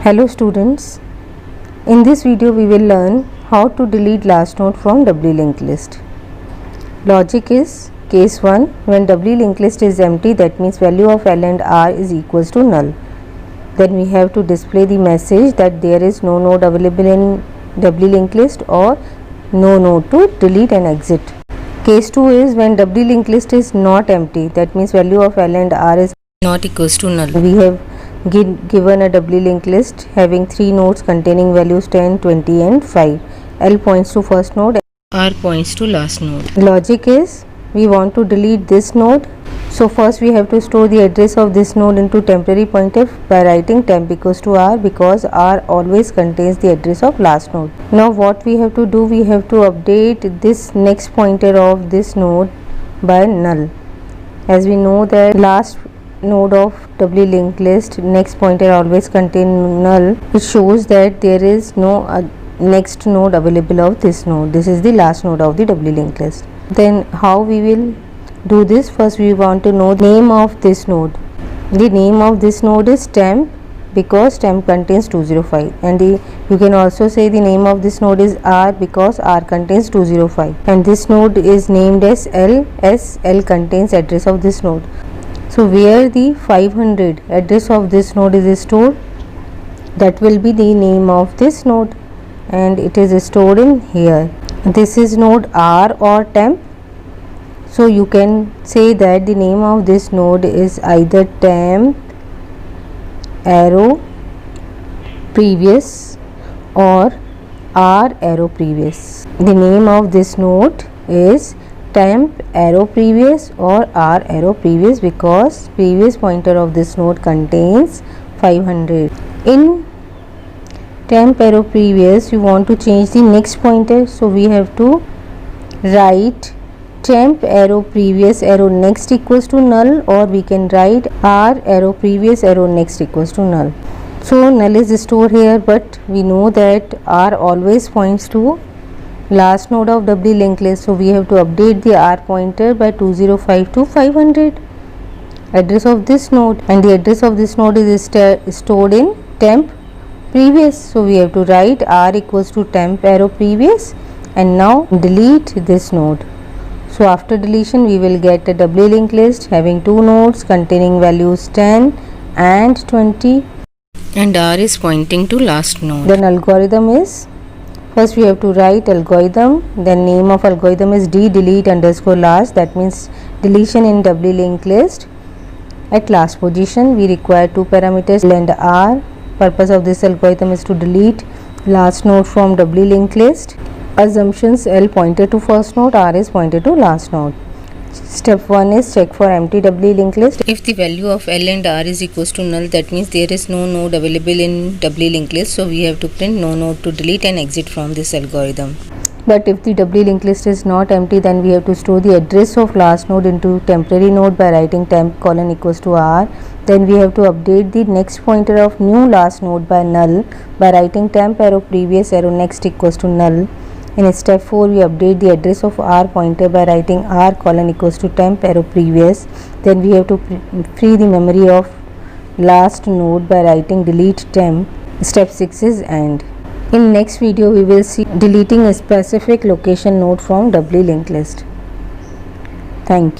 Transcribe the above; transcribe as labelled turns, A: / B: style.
A: Hello students, in this video we will learn how to delete last node from doubly linked list. Logic is case 1, when doubly linked list is empty, that means value of L and R is equals to null. Then we have to display the message that there is no node available in doubly linked list or no node to delete and exit. Case 2 is when doubly linked list is not empty, that means value of L and R is not equals to null. We have given a doubly linked list having 3 nodes containing values 10, 20 and 5. L points to first node, R points to last node. Logic is we want to delete this node. So first we have to store the address of this node into temporary pointer by writing temp equals to R, because R always contains the address of last node. Now what we have to do, we have to update this next pointer of this node by null. As we know that last node of doubly linked list next pointer always contain null, it shows that there is no next node available of this node. This is the last node of the doubly linked list. Then how we will do this? First we want to know the name of this node. The name of this node is temp, because temp contains 205, and you can also say the name of this node is R, because R contains 205, and this node is named as L, as L contains address of this node. So where the 500 address of this node is stored, that will be the name of this node, and it is stored in here. This is node R or temp, so you can say that the name of this node is either temp arrow previous or R arrow previous. The name of this node is temp arrow previous or R arrow previous, because previous pointer of this node contains 500. In temp arrow previous you want to change the next pointer, so we have to write temp arrow previous arrow next equals to null, or we can write R arrow previous arrow next equals to null. So null is stored here, but we know that R always points to last node of doubly linked list, so we have to update the R pointer by 205 to 500 address of this node, and the address of this node is stored in temp previous, so we have to write R equals to temp arrow previous, and now delete this node. So after deletion we will get a doubly linked list having 2 nodes containing values 10 and 20, and R is pointing to last node. Then algorithm is, first we have to write algorithm, then name of algorithm is delete underscore last, that means deletion in doubly linked list. At last position we require 2 parameters L and R. Purpose of this algorithm is to delete last node from doubly linked list. Assumptions: L pointed to first node, R is pointed to last node. Step 1 is check for empty doubly linked list. If the value of L and R is equals to null, that means there is no node available in doubly linked list, so we have to print no node to delete and exit from this algorithm. But if the doubly linked list is not empty, then we have to store the address of last node into temporary node by writing temp colon equals to R. Then we have to update the next pointer of new last node by null by writing temp arrow previous arrow next equals to null. In step 4 we update the address of R pointer by writing R colon equals to temp arrow previous. Then we have to free the memory of last node by writing delete temp. Step 6 is end. In next video we will see deleting a specific location node from doubly linked list. Thank you.